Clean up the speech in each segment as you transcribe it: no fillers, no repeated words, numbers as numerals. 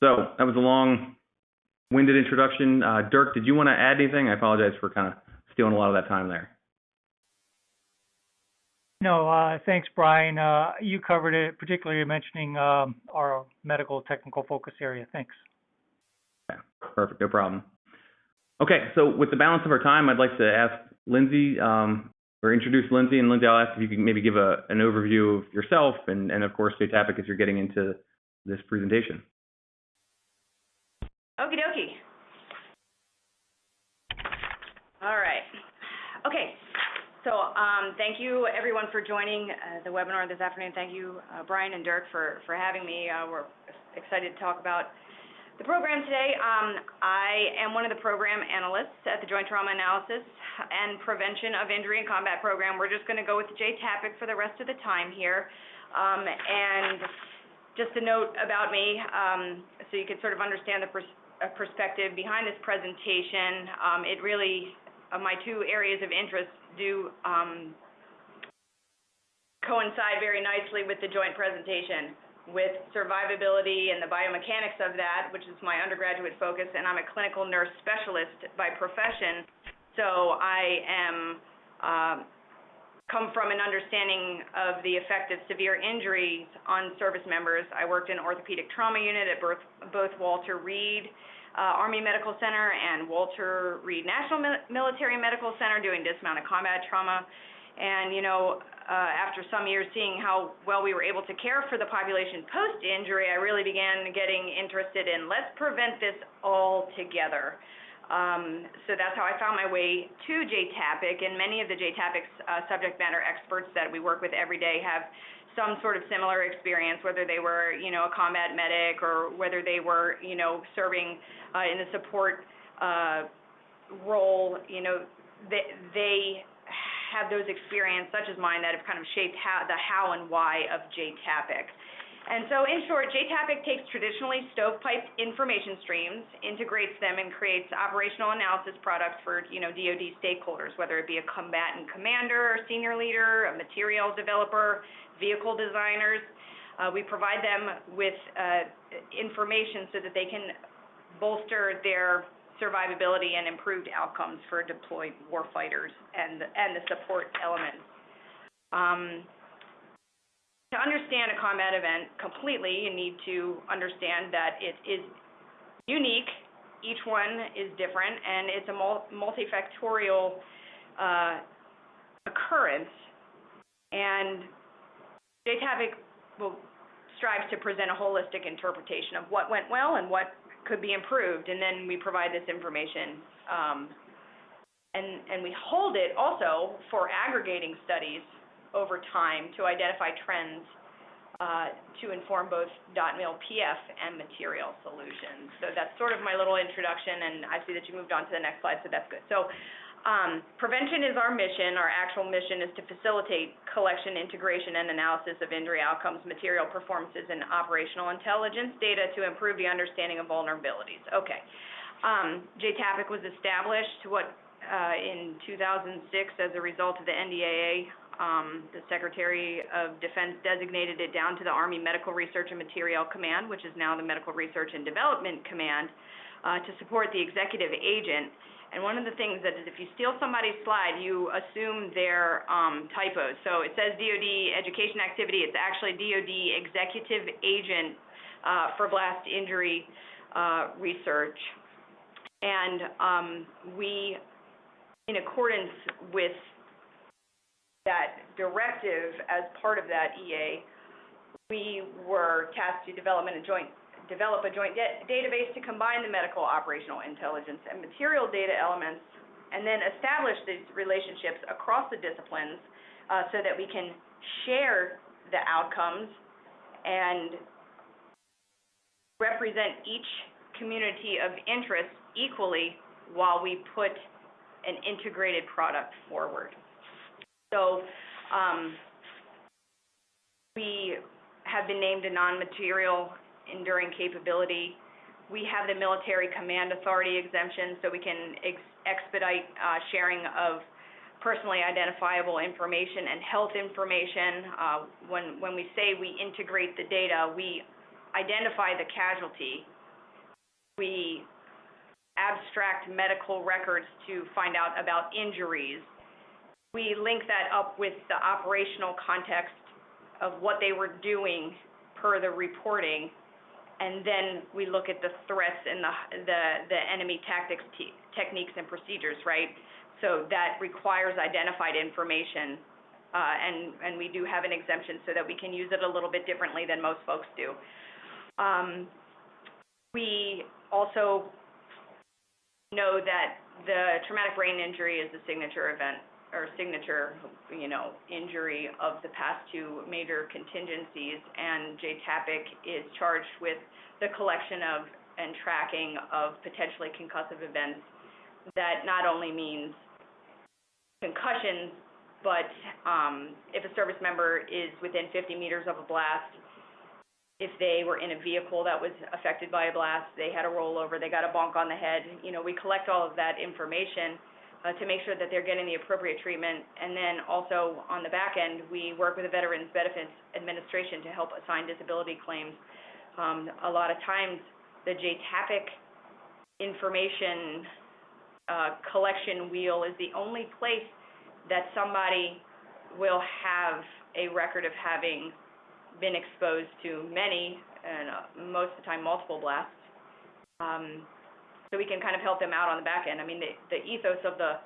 So that was a long-winded introduction. Dirk, did you want to add anything? I apologize for kind of stealing a lot of that time there. No, thanks, Brian. You covered it, particularly mentioning our medical technical focus area. Thanks. Yeah, perfect, no problem. Okay, so with the balance of our time, I'd like to ask Lindsay, or introduce Lindsay. And Lindsay, I'll ask if you can maybe give an overview of yourself and of course, JTAPIC as you're getting into this presentation. Okie dokie. All right. Okay. So thank you, everyone, for joining the webinar this afternoon. Thank you, Brian and Dirk, for having me. We're excited to talk about the program today. I am one of the program analysts at the Joint Trauma Analysis and Prevention of Injury and Combat Program. We're just going to go with JTAPIC for the rest of the time here. And just a note about me, so you can sort of understand the perspective behind this presentation. It really, my two areas of interest do coincide very nicely with the joint presentation, with survivability and the biomechanics of that, which is my undergraduate focus, and I'm a clinical nurse specialist by profession, so I am come from an understanding of the effect of severe injuries on service members. I worked in orthopedic trauma unit at both Walter Reed Army Medical Center and Walter Reed National Military Medical Center doing dismounted combat trauma. And, you know, after some years seeing how well we were able to care for the population post-injury, I really began getting interested in let's prevent this all together. So that's how I found my way to JTAPIC, and many of the JTAPIC's subject matter experts that we work with every day have some sort of similar experience, whether they were, you know, a combat medic or whether they were, you know, serving in a support role. You know, they have those experiences, such as mine, that have kind of shaped the how and why of JTAPIC. And so, in short, JTAPIC takes traditionally stovepiped information streams, integrates them, and creates operational analysis products for, you know, DoD stakeholders, whether it be a combatant commander, senior leader, a material developer, vehicle designers. We provide them with information so that they can bolster their survivability and improved outcomes for deployed warfighters and the support elements. To understand a combat event completely, you need to understand that it is unique. Each one is different, and it's a multifactorial occurrence. And JTAPIC will strive to present a holistic interpretation of what went well and what could be improved, and then we provide this information. And we hold it also for aggregating studies over time to identify trends to inform both .mil PF and material solutions. So that's sort of my little introduction, and I see that you moved on to the next slide, so that's good. So prevention is our mission. Our actual mission is to facilitate collection, integration, and analysis of injury outcomes, material performances, and operational intelligence data to improve the understanding of vulnerabilities. Okay. JTAPIC was established in 2006 as a result of the NDAA. The Secretary of Defense designated it down to the Army Medical Research and Materiel Command, which is now the Medical Research and Development Command, to support the executive agent. And one of the things that is, if you steal somebody's slide, you assume their typos. So it says DoD Education Activity. It's actually DoD Executive Agent for Blast Injury Research. And we, in accordance with that directive, as part of that EA, we were tasked to develop a joint database to combine the medical, operational intelligence, and material data elements, and then establish these relationships across the disciplines so that we can share the outcomes and represent each community of interest equally while we put an integrated product forward. So we have been named a non-material enduring capability. We have the military command authority exemption, so we can expedite sharing of personally identifiable information and health information. When we say we integrate the data, we identify the casualty we abstract medical records to find out about injuries. We link that up with the operational context of what they were doing per the reporting, and then we look at the threats and the enemy tactics, techniques, and procedures, right? So that requires identified information, and we do have an exemption so that we can use it a little bit differently than most folks do. We also know that the traumatic brain injury is the signature event or signature, injury of the past two major contingencies, and JTAPIC is charged with the collection of and tracking of potentially concussive events. That not only means concussions, but if a service member is within 50 meters of a blast, if they were in a vehicle that was affected by a blast, they had a rollover, they got a bonk on the head, we collect all of that information to make sure that they're getting the appropriate treatment. And then also on the back end, we work with the Veterans Benefits Administration to help assign disability claims. A lot of times, the JTAPIC information collection wheel is the only place that somebody will have a record of having been exposed to many, and most of the time multiple blasts. So we can kind of help them out on the back end. I mean, the ethos of the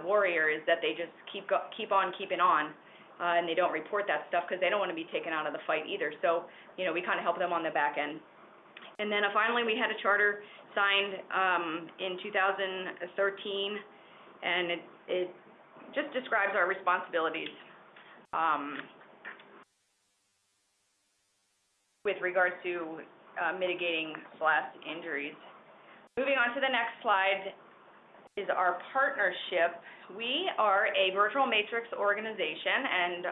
warrior is that they just keep on keeping on, and they don't report that stuff because they don't want to be taken out of the fight either. So, we kind of help them on the back end. And then finally, we had a charter signed in 2013, and it just describes our responsibilities with regards to mitigating blast injuries. Moving on to the next slide is our partnership. We are a virtual matrix organization, and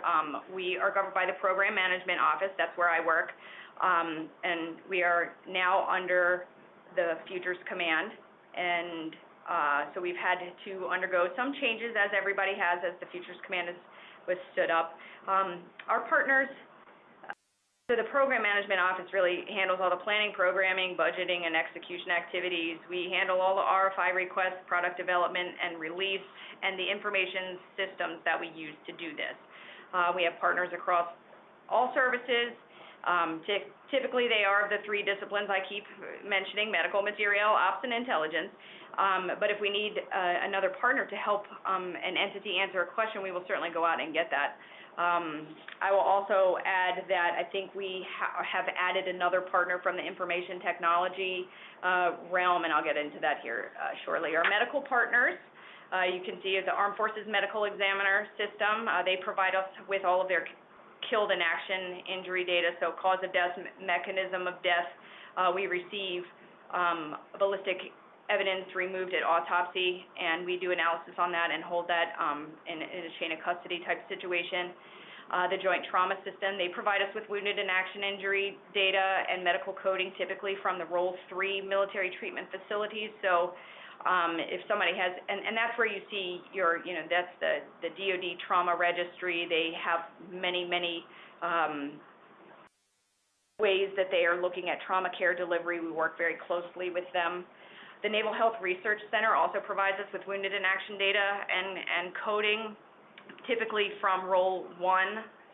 we are governed by the Program Management Office. That's where I work. And we are now under the Futures Command. And so we've had to undergo some changes, as everybody has, as the Futures Command was stood up. Our partners, so the Program Management Office really handles all the planning, programming, budgeting, and execution activities. We handle all the RFI requests, product development, and release, and the information systems that we use to do this. We have partners across all services. Typically, they are the three disciplines I keep mentioning: medical, material, ops, and intelligence. But if we need another partner to help an entity answer a question, we will certainly go out and get that. I will also add that I think we have added another partner from the information technology realm, and I'll get into that here shortly. Our medical partners, you can see, the Armed Forces Medical Examiner System. They provide us with all of their killed in action injury data, so cause of death, mechanism of death. We receive ballistic evidence removed at autopsy, and we do analysis on that and hold that in a chain of custody type situation. The Joint Trauma System, they provide us with wounded and action injury data and medical coding, typically from the Role 3 military treatment facilities. So if somebody has, and that's where you see your, that's the DoD trauma registry. They have many ways that they are looking at trauma care delivery. We work very closely with them. The Naval Health Research Center also provides us with wounded and action data and coding, typically from Role 1,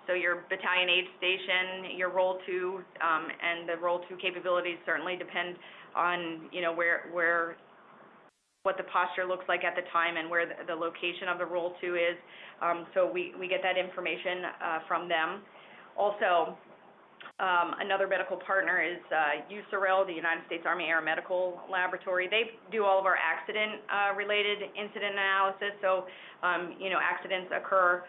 so your battalion aid station, your Role 2, and the Role 2 capabilities certainly depend on, what the posture looks like at the time and where the location of the Role 2 is. So we get that information from them. Also, another medical partner is USAREL, the United States Army Air Medical Laboratory. They do all of our accident-related incident analysis. So, accidents occur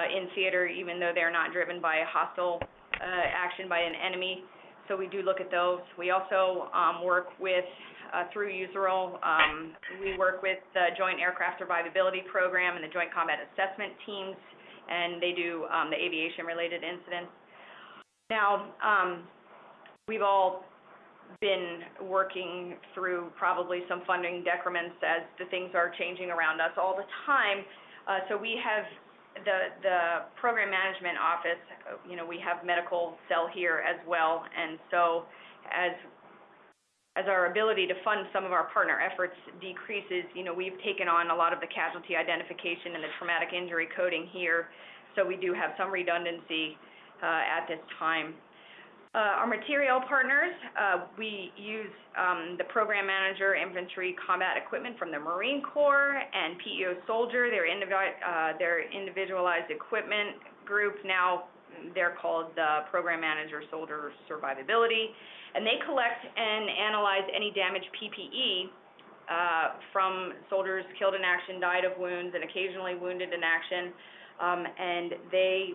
in theater even though they're not driven by a hostile action by an enemy. So we do look at those. We also work with, through USAREL, we work with the Joint Aircraft Survivability Program and the Joint Combat Assessment Teams, and they do the aviation-related incidents. Now, we've all been working through probably some funding decrements as the things are changing around us all the time. So we have the Program Management Office, we have medical cell here as well. And so as as our ability to fund some of our partner efforts decreases, we've taken on a lot of the casualty identification and the traumatic injury coding here, so we do have some redundancy at this time. Our material partners, we use the Program Manager Infantry Combat Equipment from the Marine Corps and PEO Soldier, their individualized equipment group. Now they're called the Program Manager Soldier Survivability, and they collect and analyze any damaged PPE from soldiers killed in action, died of wounds, and occasionally wounded in action, and they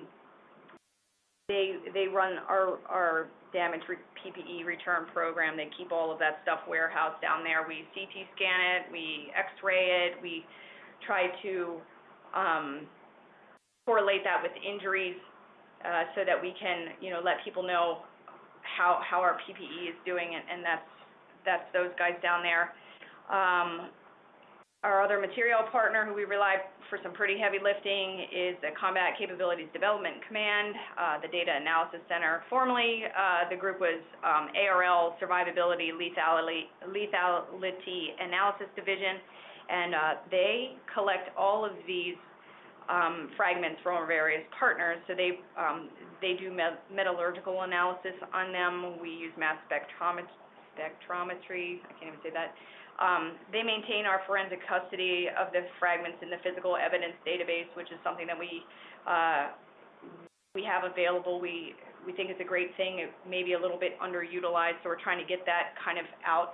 run our damaged PPE return program. They keep all of that stuff warehoused down there. We CT scan it, we X-ray it, we try to correlate that with injuries so that we can, let people know how our PPE is doing, and that's those guys down there. Our other material partner who we rely for some pretty heavy lifting is the Combat Capabilities Development Command, the Data Analysis Center. Formerly, the group was ARL, Survivability Lethality Analysis Division, and they collect all of these fragments from our various partners. So they do metallurgical analysis on them. We use mass spectrometry. I can't even say that. They maintain our forensic custody of the fragments in the physical evidence database, which is something that we have available. We think it's a great thing. It may be a little bit underutilized, so we're trying to get that kind of out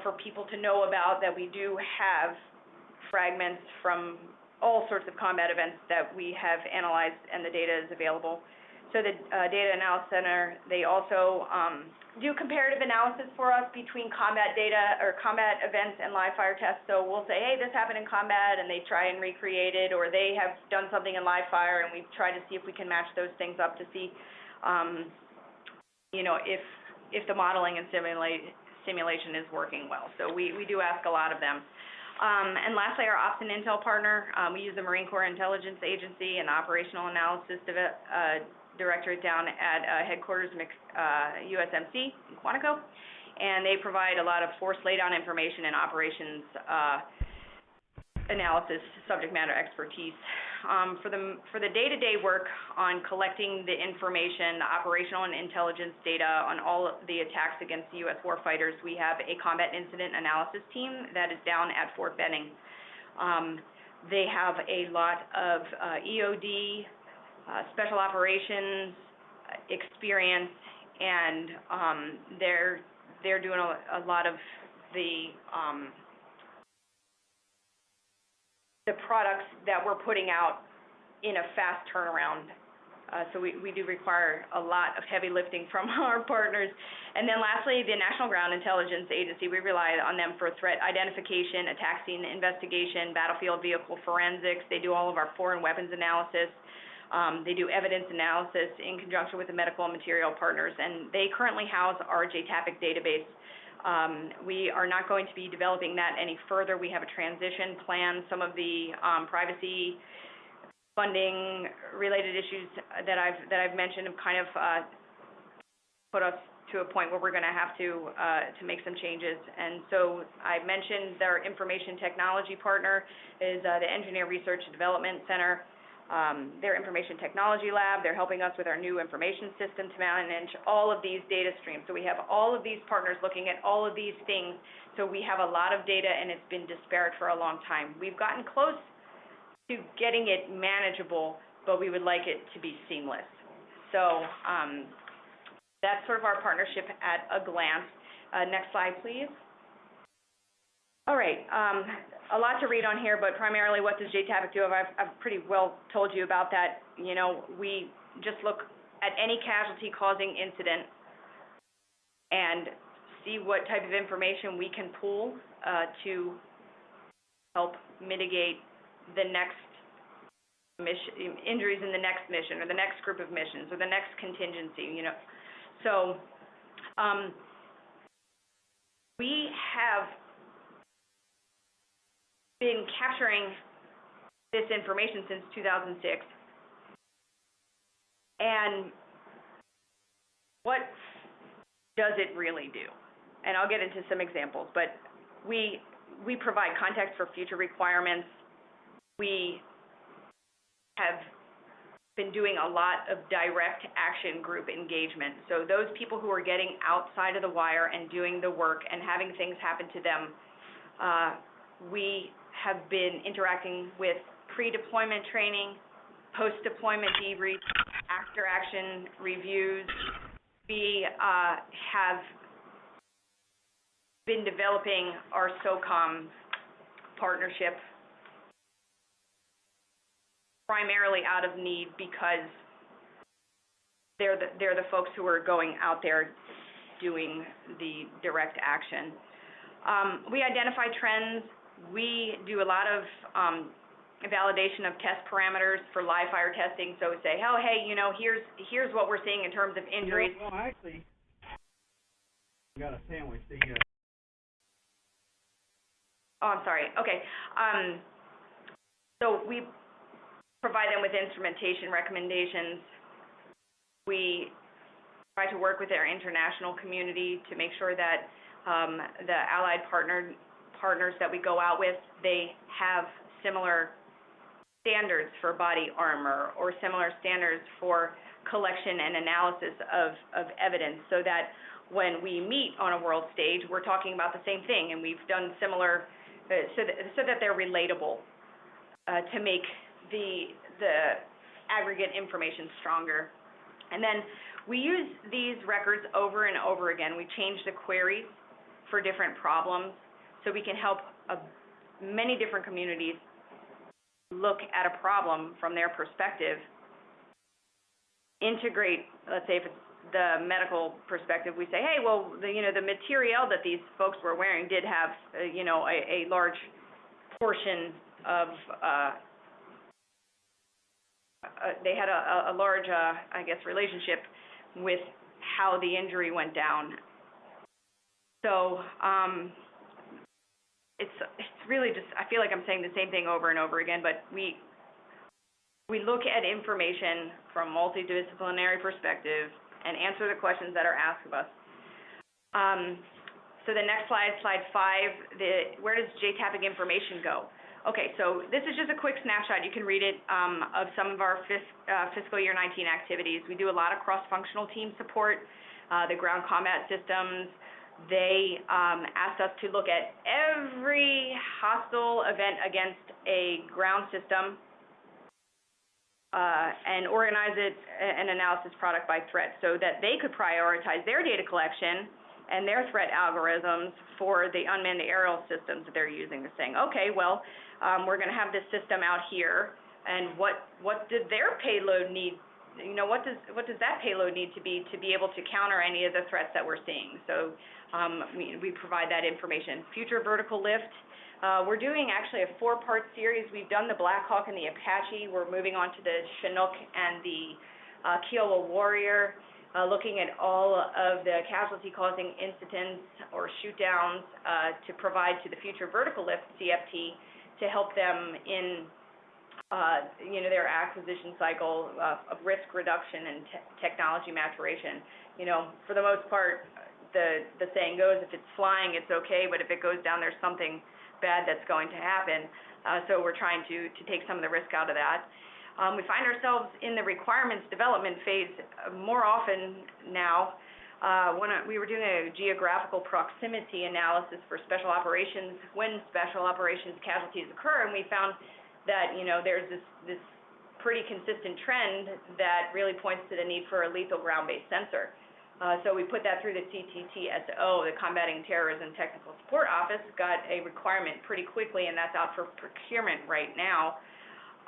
for people to know about, that we do have fragments from all sorts of combat events that we have analyzed, and the data is available. So the Data Analysis Center, they also do comparative analysis for us between combat data or combat events and live fire tests. So we'll say, hey, this happened in combat, and they try and recreate it, or they have done something in live fire, and we try to see if we can match those things up to see, if the modeling and simulation is working well. So we do ask a lot of them. And lastly, our Ops and Intel partner, we use the Marine Corps Intelligence Agency and Operational Analysis Directorate down at headquarters USMC in Quantico, and they provide a lot of force laydown information and operations analysis, subject matter expertise. For the day-to-day work on collecting the information, the operational and intelligence data on all of the attacks against the U.S. warfighters, we have a combat incident analysis team that is down at Fort Benning. They have a lot of EOD, special operations experience, and they're doing a lot of the products that we're putting out in a fast turnaround. So we do require a lot of heavy lifting from our partners. And then lastly, the National Ground Intelligence Agency, we rely on them for threat identification, attack scene investigation, battlefield vehicle forensics. They do all of our foreign weapons analysis. They do evidence analysis in conjunction with the medical and material partners, and they currently house our JTAPIC database. We are not going to be developing that any further. We have a transition plan. Some of the privacy funding related issues that I've mentioned have kind of put us to a point where we're going to have to make some changes. And so I mentioned their information technology partner is the Engineer Research and Development Center. Their information technology lab, they're helping us with our new information system to manage all of these data streams. So we have all of these partners looking at all of these things. So we have a lot of data, and it's been disparate for a long time. We've gotten close to getting it manageable, but we would like it to be seamless. So that's sort of our partnership at a glance. Next slide, please. All right, a lot to read on here, but primarily what does JTAPIC do? I've pretty well told you about that. We just look at any casualty-causing incident and see what type of information we can pull to help mitigate the next mission, injuries in the next mission, or the next group of missions, or the next contingency. So we have been capturing this information since 2006. And what does it really do? And I'll get into some examples, but we provide context for future requirements. We have been doing a lot of direct action group engagement. So those people who are getting outside of the wire and doing the work and having things happen to them, we have been interacting with pre-deployment training, post-deployment debrief, after-action reviews. We have been developing our SOCOM partnership primarily out of need because they're the folks who are going out there doing the direct action. We identify trends. We do a lot of validation of test parameters for live fire testing. So we say, oh, hey, here's what we're seeing in terms of injuries. Well, actually, I got a sandwich. Oh, I'm sorry. Okay. So we provide them with instrumentation recommendations. We try to work with our international community to make sure that the allied partners that we go out with, they have similar standards for body armor or similar standards for collection and analysis of evidence, so that when we meet on a world stage, we're talking about the same thing, and we've done similar, so that they're relatable to make the aggregate information stronger. And then we use these records over and over again. We change the queries for different problems so we can help many different communities look at a problem from their perspective, integrate, let's say if it's the medical perspective, we say, hey, well, the material that these folks were wearing did have, a large portion of, they had a large, relationship with how the injury went down. So it's really just, I feel like I'm saying the same thing over and over again, but we look at information from a multidisciplinary perspective and answer the questions that are asked of us. So the next slide, slide 5, where does JTAPIC information go? Okay, so this is just a quick snapshot. You can read it of some of our fiscal year 19 activities. We do a lot of cross-functional team support, the ground combat systems. They asked us to look at every hostile event against a ground system and organize it an analysis product by threat so that they could prioritize their data collection and their threat algorithms for the unmanned aerial systems that they're using. They're saying, okay, well, we're going to have this system out here, and what did their payload need? What does that payload need to be able to counter any of the threats that we're seeing? So we provide that information. Future vertical lift. We're doing actually a 4-part series. We've done the Black Hawk and the Apache. We're moving on to the Chinook and the Kiowa Warrior, looking at all of the casualty-causing incidents or shoot-downs to provide to the future vertical lift CFT to help them in their acquisition cycle of risk reduction and technology maturation. For the most part, the saying goes, if it's flying, it's okay, but if it goes down, there's something bad that's going to happen. So we're trying to take some of the risk out of that. We find ourselves in the requirements development phase more often now. When we were doing a geographical proximity analysis for special operations, when special operations casualties occur, and we found that there's this pretty consistent trend that really points to the need for a lethal ground-based sensor. So we put that through the CTTSO, the Combating Terrorism Technical Support Office, got a requirement pretty quickly, and that's out for procurement right now.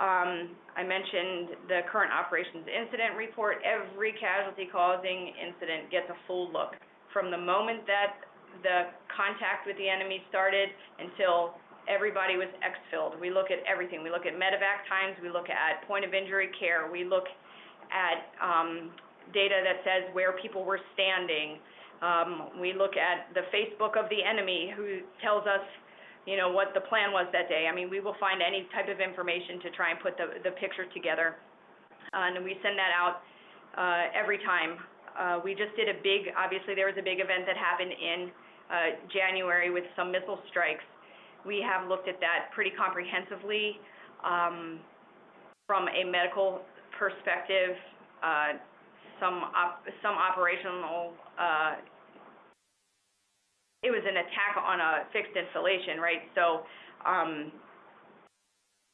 I mentioned the current operations incident report. Every casualty-causing incident gets a full look from the moment that the contact with the enemy started until everybody was exfilled. We look at everything. We look at medevac times. We look at point of injury care. We look at data that says where people were standing. We look at the Facebook of the enemy who tells us, what the plan was that day. I mean, we will find any type of information to try and put the picture together. And we send that out every time We just did obviously there was a big event that happened in January with some missile strikes. We have looked at that pretty comprehensively from a medical perspective, some operational, it was an attack on a fixed installation, right? So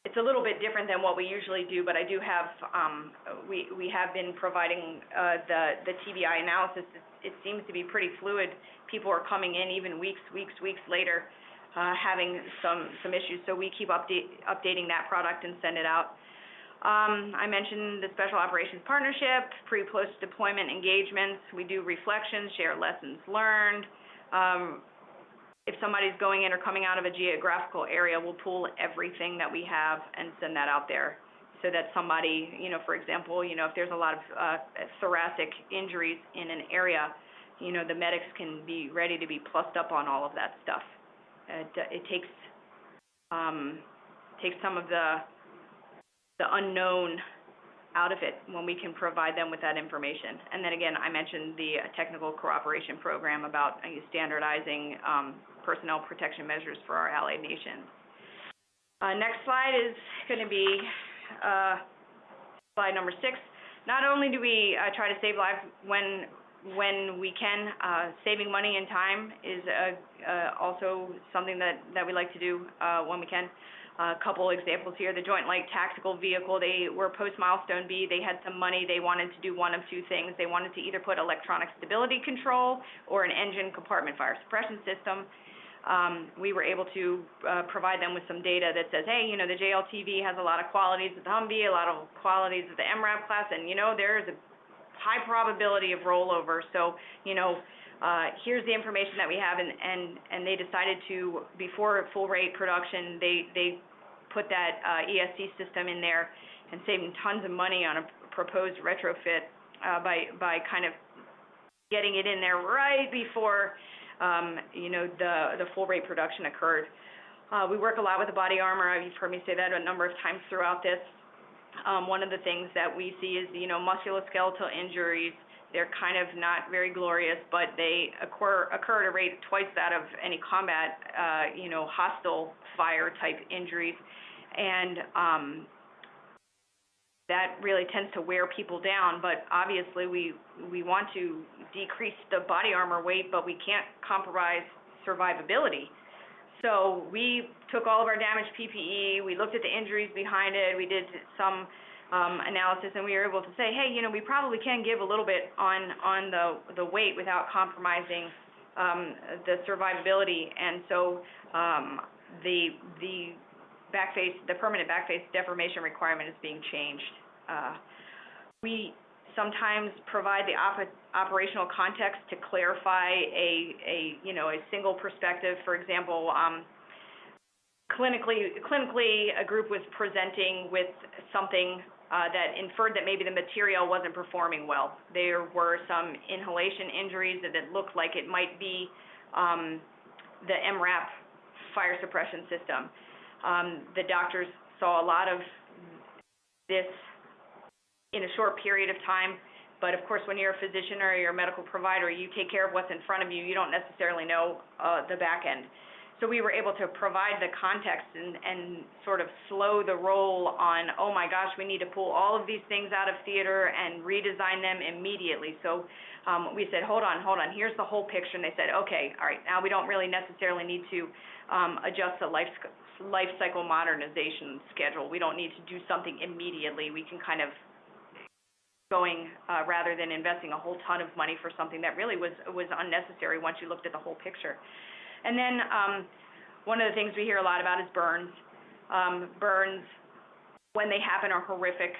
it's a little bit different than what we usually do, but I do have, we have been providing the TBI analysis. It seems to be pretty fluid. People are coming in even weeks later, having some issues. So we keep updating that product and send it out. I mentioned the Special Operations Partnership, pre-post deployment engagements. We do reflections, share lessons learned. If somebody's going in or coming out of a geographical area, we'll pull everything that we have and send that out there so that somebody, for example, if there's a lot of thoracic injuries in an area, the medics can be ready to be plussed up on all of that stuff. It takes some of the unknown out of it when we can provide them with that information. And then again, I mentioned the technical cooperation program about standardizing personnel protection measures for our allied nations. Next slide is going to be slide number 6. Not only do we try to save lives when we can, saving money and time is also something that we like to do when we can. A couple examples here. The Joint Light Tactical Vehicle, they were post-milestone B. They had some money. They wanted to do one of two things. They wanted to either put electronic stability control or an engine compartment fire suppression system. We were able to provide them with some data that says, hey, the JLTV has a lot of qualities of the Humvee, a lot of qualities of the MRAP class, and, there's a high probability of rollover. So, here's the information that we have, and they decided to, before full rate production, they put that ESC system in there and saving tons of money on a proposed retrofit by kind of getting it in there right before the full rate production occurred. We work a lot with the body armor. You've heard me say that a number of times throughout this. One of the things that we see is musculoskeletal injuries. They're kind of not very glorious, but they occur at a rate twice that of any combat, hostile fire type injuries. And that really tends to wear people down, but obviously we want to decrease the body armor weight, but we can't compromise survivability. So we took all of our damaged PPE, we looked at the injuries behind it, we did some analysis, and we were able to say, hey, we probably can give a little bit on the weight without compromising the survivability. And so the permanent backface deformation requirement is being changed. We sometimes provide the operational context to clarify a single perspective. For example, clinically, a group was presenting with something that inferred that maybe the material wasn't performing well. There were some inhalation injuries that it looked like it might be the MRAP fire suppression system. The doctors saw a lot of this in a short period of time, but of course when you're a physician or you're a medical provider, you take care of what's in front of you. You don't necessarily know the back end. So we were able to provide the context and sort of slow the roll on, oh my gosh, we need to pull all of these things out of theater and redesign them immediately. So we said, hold on, here's the whole picture. And they said, okay, all right, now we don't really necessarily need to adjust the life cycle modernization schedule. We don't need to do something immediately. We can kind of going rather than investing a whole ton of money for something that really was unnecessary once you looked at the whole picture. And then one of the things we hear a lot about is burns. Burns, when they happen, are horrific.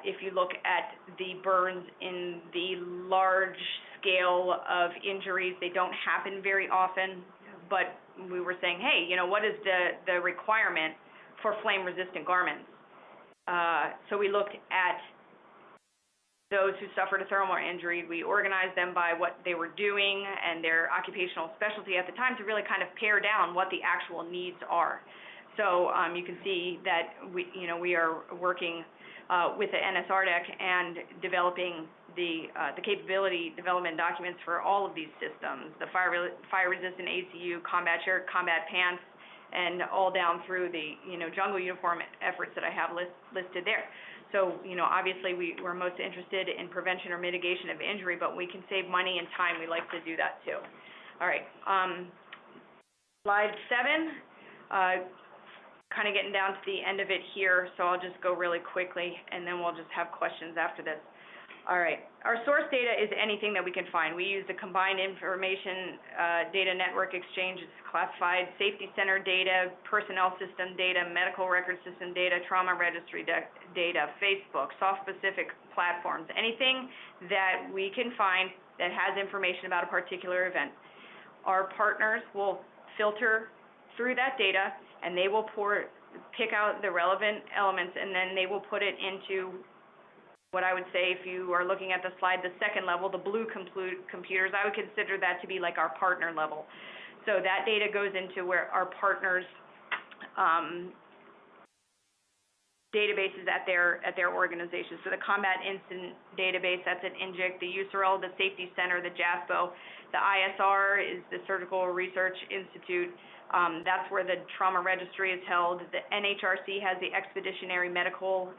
If you look at the burns in the large scale of injuries, they don't happen very often. But we were saying, hey, what is the requirement for flame-resistant garments? So we looked at those who suffered a thermal injury. We organized them by what they were doing and their occupational specialty at the time to really kind of pare down what the actual needs are. So you can see that we are working with the NSRDEC and developing the capability development documents for all of these systems, the fire-resistant ACU, combat shirt, combat pants, and all down through the, jungle uniform efforts that I have listed there. So, obviously we're most interested in prevention or mitigation of injury, but we can save money and time. We like to do that too. All right, slide 7, kind of getting down to the end of it here, so I'll just go really quickly and then we'll just have questions after this. All right, our source data is anything that we can find. We use the Combined Information Data Network Exchange. It's classified safety center data, personnel system data, medical record system data, trauma registry data, Facebook, SOF-specific platforms, anything that we can find that has information about a particular event. Our partners will filter through that data and they will pick out the relevant elements, and then they will put it into what I would say, if you are looking at the slide, the second level, the blue computers. I would consider that to be like our partner level. So that data goes into where our partners' databases at their organization. So the Combat Incident Database, that's at INJIC, the USERL, the Safety Center, the JASPO, the ISR is the Surgical Research Institute. That's where the Trauma Registry is held. The NHRC has the Expeditionary Medical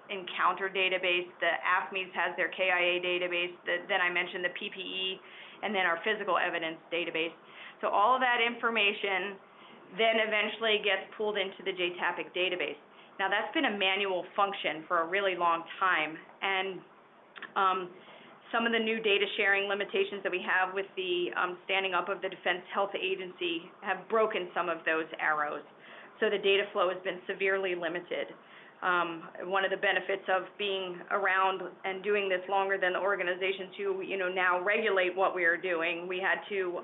Encounter Database. The AFMES has their KIA database. Then I mentioned the PPE, and then our Physical Evidence Database. So all of that information then eventually gets pulled into the JTAPIC database. Now that's been a manual function for a really long time, and some of the new data sharing limitations that we have with the standing up of the Defense Health Agency have broken some of those arrows. So the data flow has been severely limited. One of the benefits of being around and doing this longer than the organization to, now regulate what we are doing, we had to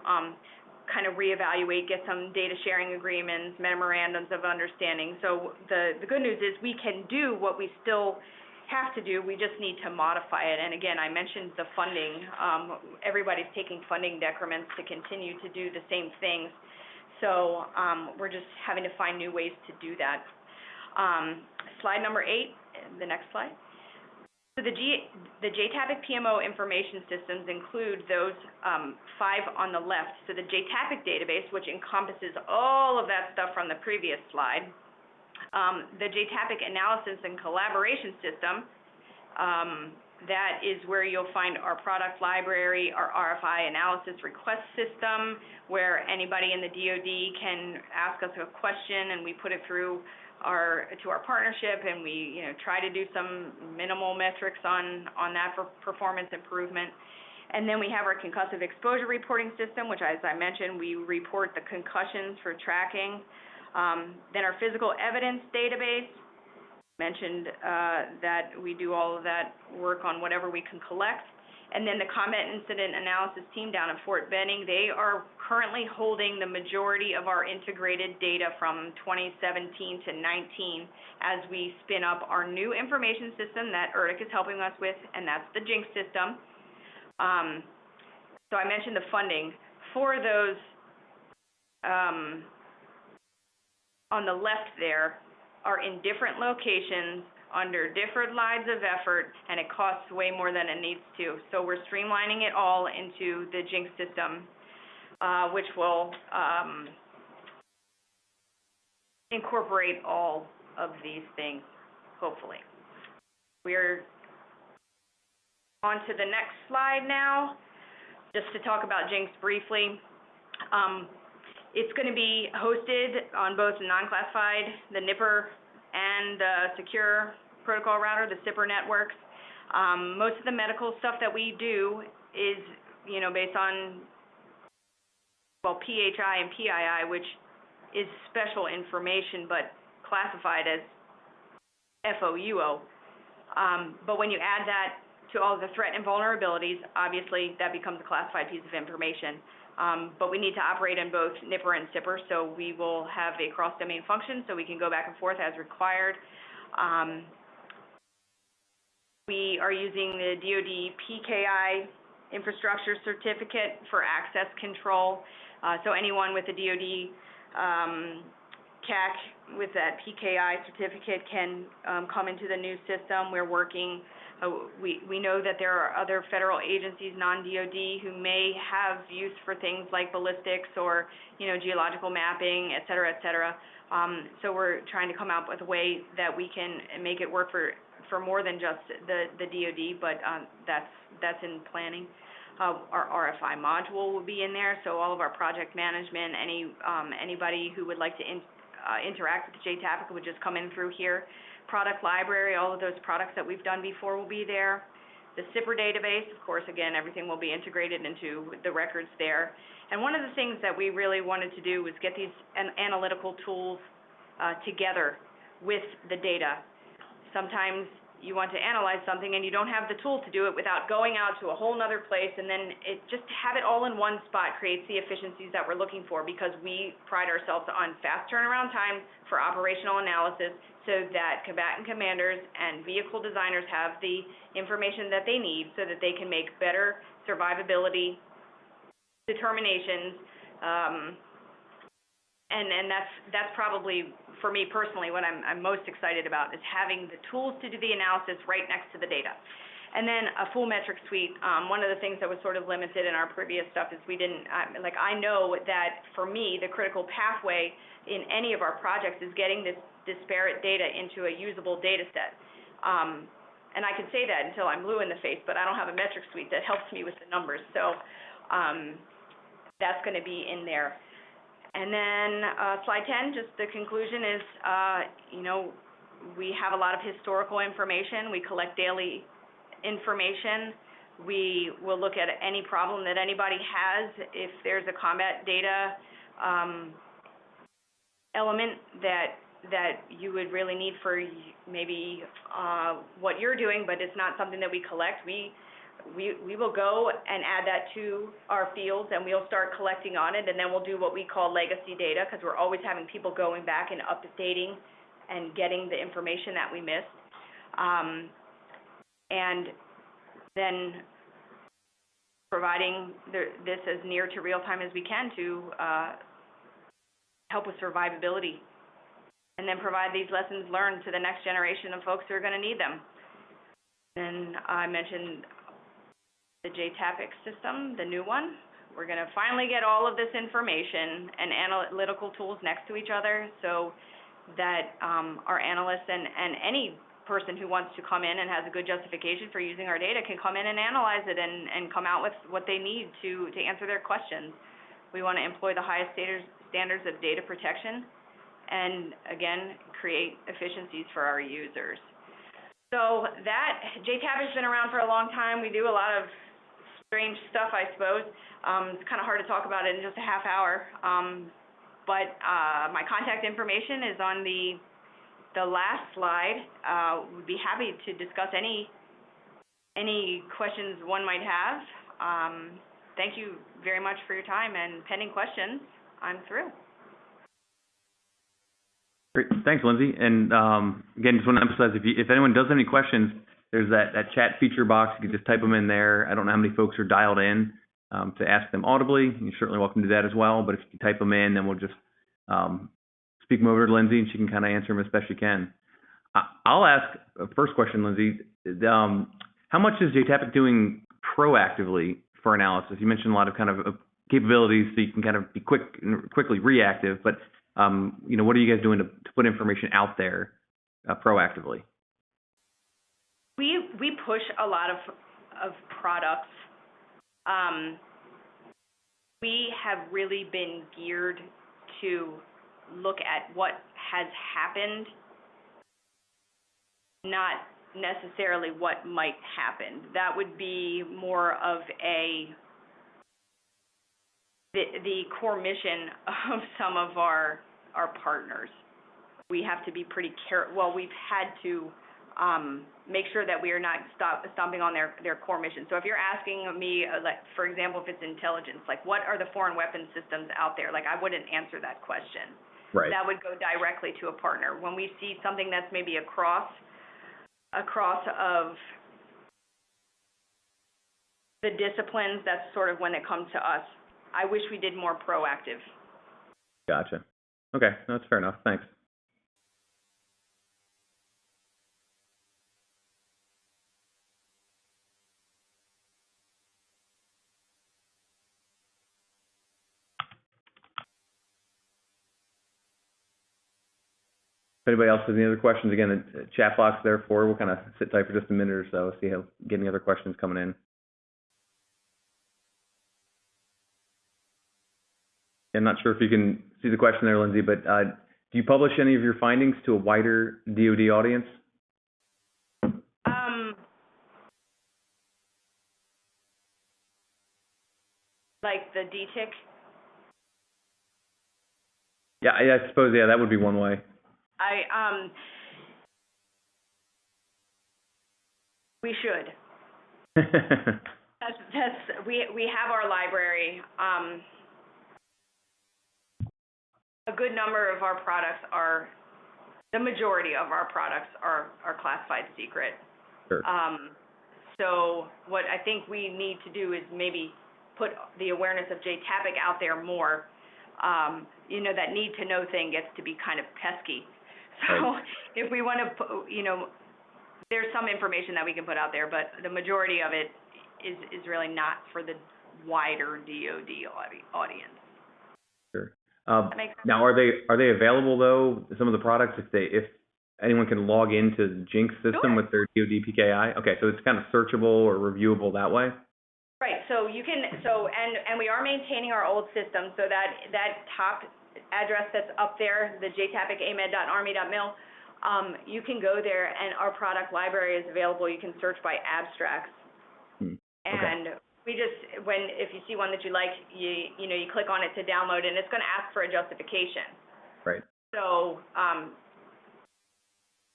kind of reevaluate, get some data sharing agreements, memorandums of understanding. So the good news is we can do what we still have to do, we just need to modify it. And again, I mentioned the funding. Everybody's taking funding decrements to continue to do the same things. So we're just having to find new ways to do that. Slide number 8, the next slide. So the JTAPIC PMO information systems include those 5 on the left. So the JTAPIC database, which encompasses all of that stuff from the previous slide. The JTAPIC analysis and collaboration system, that is where you'll find our product library, our RFI analysis request system, where anybody in the DoD can ask us a question and we put it through to our partnership, and we try to do some minimal metrics on that for performance improvement. And then we have our concussive exposure reporting system, which, as I mentioned, we report the concussions for tracking. Then our physical evidence database, mentioned that we do all of that work on whatever we can collect. And then the Combat Incident Analysis team down at Fort Benning, they are currently holding the majority of our integrated data from 2017 to 19 as we spin up our new information system that ERDIC is helping us with, and that's the JINX system. So I mentioned the funding. For those on the left there are in different locations under different lines of effort, and it costs way more than it needs to. So we're streamlining it all into the JINX system, which will incorporate all of these things, hopefully. We're on to the next slide now, just to talk about JINX briefly. It's going to be hosted on both non-classified, the NIPR, and secure protocol router, the SIPR networks. Most of the medical stuff that we do is, based on, PHI and PII, which is special information but classified as FOUO. But when you add that to all of the threat and vulnerabilities, obviously that becomes a classified piece of information. But we need to operate in both NIPR and SIPR, so we will have a cross-domain function so we can go back and forth as required. We are using the DoD PKI infrastructure certificate for access control. So anyone with a DoD CAC with that PKI certificate can come into the new system. We're working. We know that there are other federal agencies, non-DoD, who may have use for things like ballistics or, geological mapping, et cetera, et cetera. So we're trying to come up with a way that we can make it work for more than just the DoD, but that's in planning. Our RFI module will be in there, so all of our project management, anybody who would like to interact with the JTAPIC would just come in through here. Product library, all of those products that we've done before will be there. The SIPR database, of course, again, everything will be integrated into the records there. And one of the things that we really wanted to do was get these analytical tools together with the data. Sometimes you want to analyze something and you don't have the tool to do it without going out to a whole nother place, and then just to have it all in one spot creates the efficiencies that we're looking for, because we pride ourselves on fast turnaround time for operational analysis so that combatant commanders and vehicle designers have the information that they need so that they can make better survivability determinations. And that's probably, for me personally, what I'm most excited about, is having the tools to do the analysis right next to the data. And then a full metric suite. One of the things that was sort of limited in our previous stuff is we didn't, I know that for me, the critical pathway in any of our projects is getting this disparate data into a usable data set. And I can say that until I'm blue in the face, but I don't have a metric suite that helps me with the numbers. So that's going to be in there. And then slide 10, just the conclusion is, we have a lot of historical information. We collect daily information. We will look at any problem that anybody has. If there's a combat data element that you would really need for maybe what you're doing, but it's not something that we collect, we will go and add that to our fields, and we'll start collecting on it, and then we'll do what we call legacy data, because we're always having people going back and updating and getting the information that we missed. And then providing this as near to real time as we can to help with survivability, and then provide these lessons learned to the next generation of folks who are going to need them. And I mentioned the JTAPIC system, the new one. We're going to finally get all of this information and analytical tools next to each other so that our analysts and any person who wants to come in and has a good justification for using our data can come in and analyze it and come out with what they need to answer their questions. We want to employ the highest standards of data protection and, again, create efficiencies for our users. So that, JTAPIC has been around for a long time. We do a lot of strange stuff, I suppose. It's kind of hard to talk about it in just a half hour. But my contact information is on the last slide. We'd be happy to discuss any questions one might have. Thank you very much for your time, and pending questions, I'm through. Great. Thanks, Lindsay. And again, just want to emphasize, if anyone does have any questions, there's that chat feature box. You can just type them in there. I don't know how many folks are dialed in to ask them audibly. You're certainly welcome to do that as well. But if you type them in, then we'll just speak them over to Lindsay, and she can kind of answer them as best she can. I'll ask a first question, Lindsay. How much is JTAPIC doing proactively for analysis? You mentioned a lot of kind of capabilities so you can kind of be quickly reactive, but what are you guys doing to put information out there proactively? We push a lot of products. We have really been geared to look at what has happened, not necessarily what might happen. That would be more of the core mission of some of our partners. We have to be pretty careful. Well, we've had to make sure that we are not stomping on their core mission. So if you're asking me, like, for example, if it's intelligence, like what are the foreign weapon systems out there, like I wouldn't answer that question. Right. That would go directly to a partner. When we see something that's maybe across of the disciplines, that's sort of when it comes to us. I wish we did more proactive. Gotcha. Okay, that's fair enough. Thanks. If anybody else has any other questions, again, the chat box there for, we'll kind of sit tight for just a minute or so, see how, get any other questions coming in. I'm not sure if you can see the question there, Lindsay, but do you publish any of your findings to a wider DoD audience? Like the DTIC? Yeah, I suppose, yeah, that would be one way. We should. We have our library. A good number of our products are, the majority of our products are classified secret. Sure. So what I think we need to do is maybe put the awareness of JTAPIC out there more. You know, that need to know thing gets to be kind of pesky. So right. If we want to, you know, there's some information that we can put out there, but the majority of it is really not for the wider DoD audience. Sure. That makes sense? Now, are they available though? Some of the products, if anyone can log into the Jinx system Sure. with their DoD PKI. Okay, so it's kind of searchable or reviewable that way. Right. So you can. And we are maintaining our old system. So that top address that's up there, the jtapic.amed.army.mil. You can go there, and our product library is available. You can search by abstracts. Okay. And we just, if you see one that you like, you know, you click on it to download, and it's going to ask for a justification. Right. So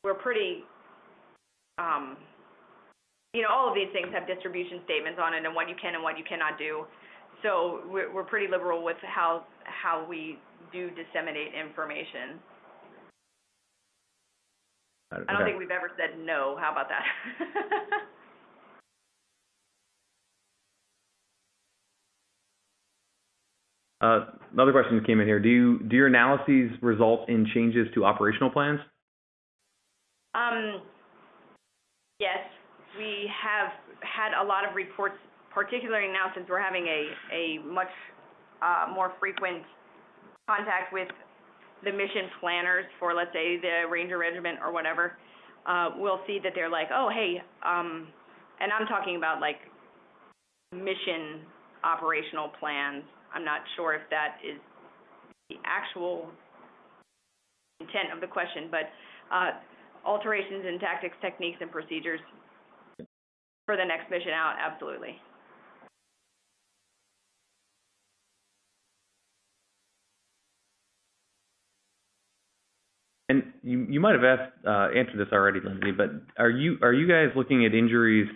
we're pretty, you know, all of these things have distribution statements on it and what you can and what you cannot do. So we're pretty liberal with how we do disseminate information. Okay. I don't think we've ever said no. How about that? Another question that came in here. Do your analyses result in changes to operational plans? Yes, we have had a lot of reports, particularly now since we're having a much more frequent contact with the mission planners for, let's say, the Ranger Regiment or whatever. We'll see that they're like, oh, hey, and I'm talking about like mission operational plans. I'm not sure if that is the actual intent of the question, but alterations in tactics, techniques, and procedures for the next mission out, absolutely. And you might have answered this already, Lindsay, but are you guys looking at injuries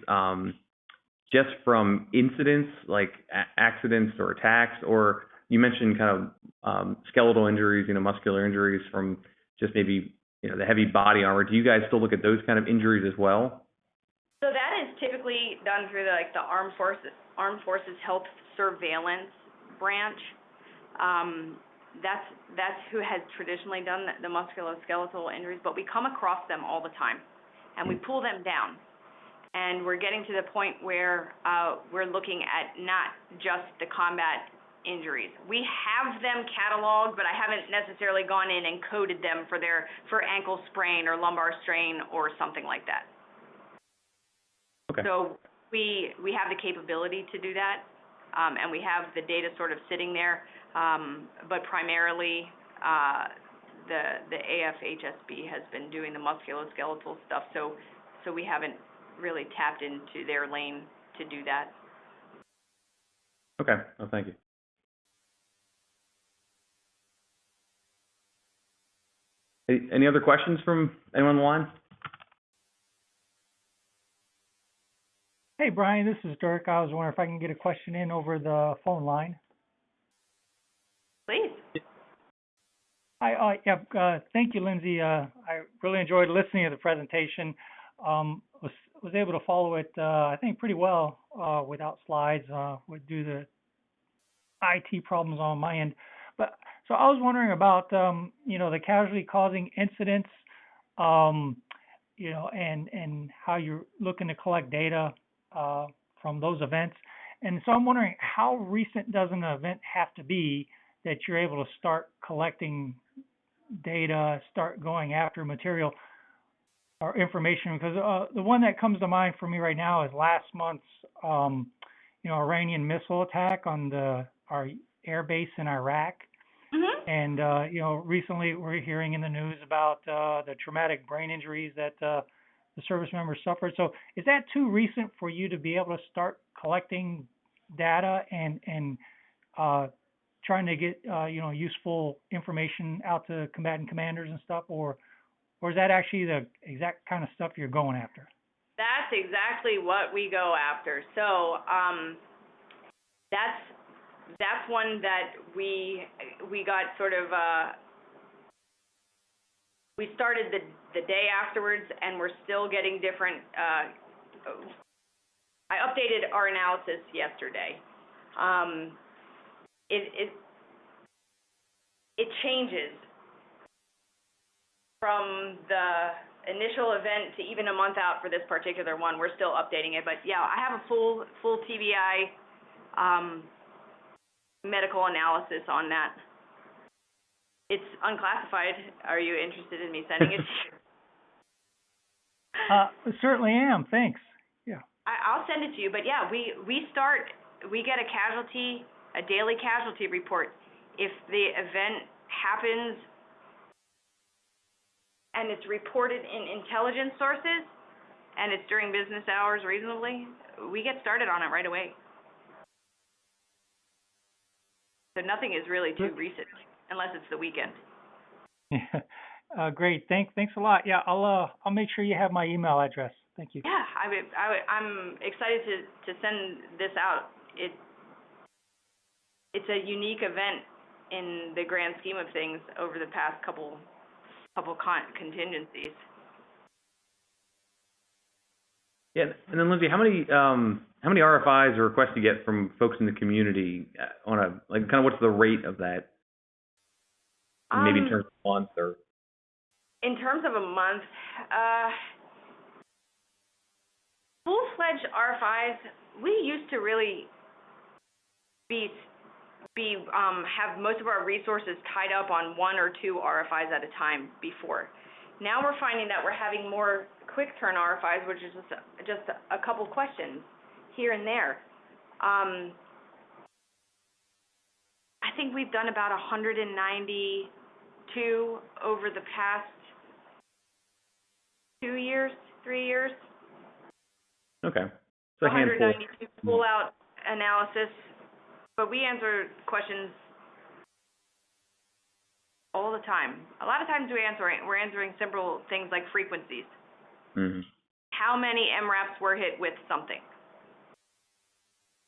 just from incidents like accidents or attacks, or you mentioned kind of skeletal injuries, you know, muscular injuries from just maybe, you know, the heavy body armor? Do you guys still look at those kind of injuries as well? So that is typically done through the Armed Forces Health Surveillance branch. That's who has traditionally done the musculoskeletal injuries, but we come across them all the time, and we pull them down. And we're getting to the point where we're looking at not just the combat injuries. We have them cataloged, but I haven't necessarily gone in and coded them for ankle sprain or lumbar strain or something like that. Okay. So we have the capability to do that, and we have the data sort of sitting there, but primarily the AFHSB has been doing the musculoskeletal stuff, so we haven't really tapped into their lane to do that. Okay. Well, thank you. Any other questions from anyone on the line? Hey, Brian, this is Dirk. I was wondering if I can get a question in over the phone line. Please. Thank you, Lindsay. I really enjoyed listening to the presentation. Was able to follow it, I think, pretty well without slides. Would do the IT problems on my end. But So I was wondering about, the casualty causing incidents, and how you're looking to collect data from those events. And so I'm wondering, how recent does an event have to be that you're able to start collecting data, start going after material or information? Because the one that comes to mind for me right now is last month's, Iranian missile attack on our air base in Iraq. Mm-hmm. And, recently we're hearing in the news about the traumatic brain injuries that the service members suffered. So is that too recent for you to be able to start collecting data and trying to get, useful information out to combatant commanders and stuff? Or is that actually the exact kind of stuff you're going after? That's exactly what we go after. So that's one that we got sort of we started the day afterwards, and we're still getting different. I updated our analysis yesterday. It changes from the initial event to even a month out for this particular one. We're still updating it, but yeah, I have a full TBI medical analysis on that. It's unclassified. Are you interested in me sending it to you? Certainly am. Thanks. Yeah. I'll send it to you, but yeah, we get a daily casualty report. If the event happens and it's reported in intelligence sources and it's during business hours reasonably, we get started on it right away. So nothing is really too recent, unless it's the weekend. Yeah. Great. Thanks a lot. Yeah, I'll make sure you have my email address. Thank you. Yeah, I'm excited to send this out. It's a unique event in the grand scheme of things over the past couple contingencies. Yeah, and then Lindsay, how many RFIs or requests do you get from folks in the community on a kind of what's the rate of that? Maybe in terms of a month or. In terms of a month, full-fledged RFIs, we used to really have most of our resources tied up on 1 or 2 RFIs at a time before. Now we're finding that we're having more quick turn RFIs, which is just a couple questions here and there. I think we've done about 192 over the past 2 years, 3 years. Okay. So a handful. 192 full-out analysis, but we answer questions all the time. A lot of times we're answering simple things like frequencies. Mm-hmm. How many MRAPs were hit with something?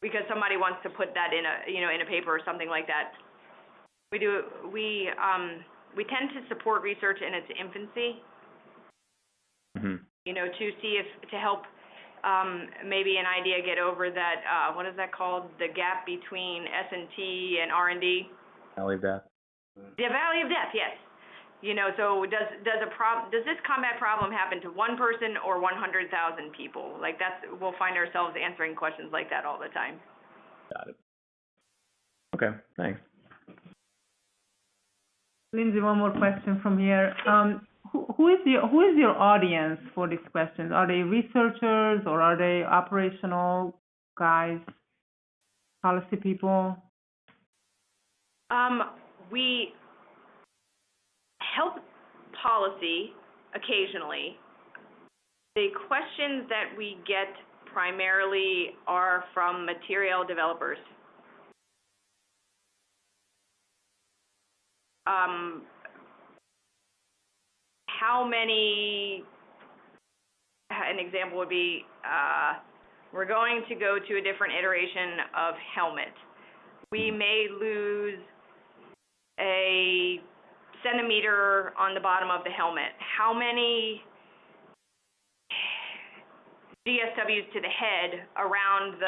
Because somebody wants to put that in a paper or something like that. We tend to support research in its infancy. Mm-hmm. To help maybe an idea get over that what is that called? The gap between S&T and R&D. Valley of Death. The Valley of Death, yes. So does this combat problem happen to one person or 100,000 people? Like we'll find ourselves answering questions like that all the time. Got it. Okay, thanks. Lindsay, one more question from here. Who is your audience for these questions? Are they researchers or are they operational guys, policy people? We help policy occasionally. The questions that we get primarily are from material developers. How many, an example would be, we're going to go to a different iteration of helmet. We may lose a centimeter on the bottom of the helmet. How many GSWs to the head around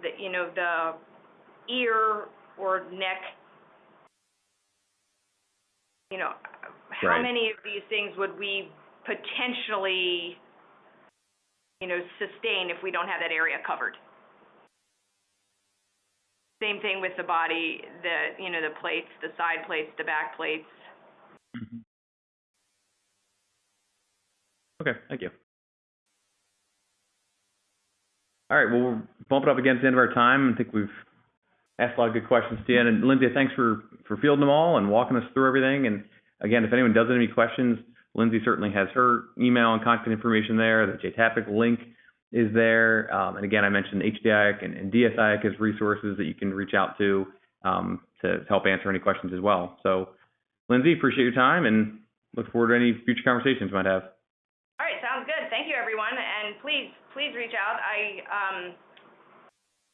the ear or neck you know, how Right. many of these things would we potentially, you know, sustain if we don't have that area covered? Same thing with the body, you know, the plates, the side plates, the back plates. Mhm. Okay, thank you. All right, well, we're bumping up against the end of our time. I think we've asked a lot of good questions to you. And Lindsay, thanks for fielding them all and walking us through everything. And again, if anyone does have any questions, Lindsay certainly has her email and contact information there. The JTAPIC link is there. And again, I mentioned HDIAC and DSIAC as resources that you can reach out to help answer any questions as well. So, Lindsay, appreciate your time and look forward to any future conversations we might have. All right, sounds good. Thank you, everyone, and please reach out.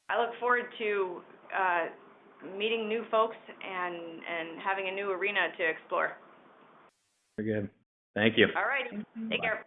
I look forward to meeting new folks and having a new arena to explore. Very good. Thank you. All right, take care.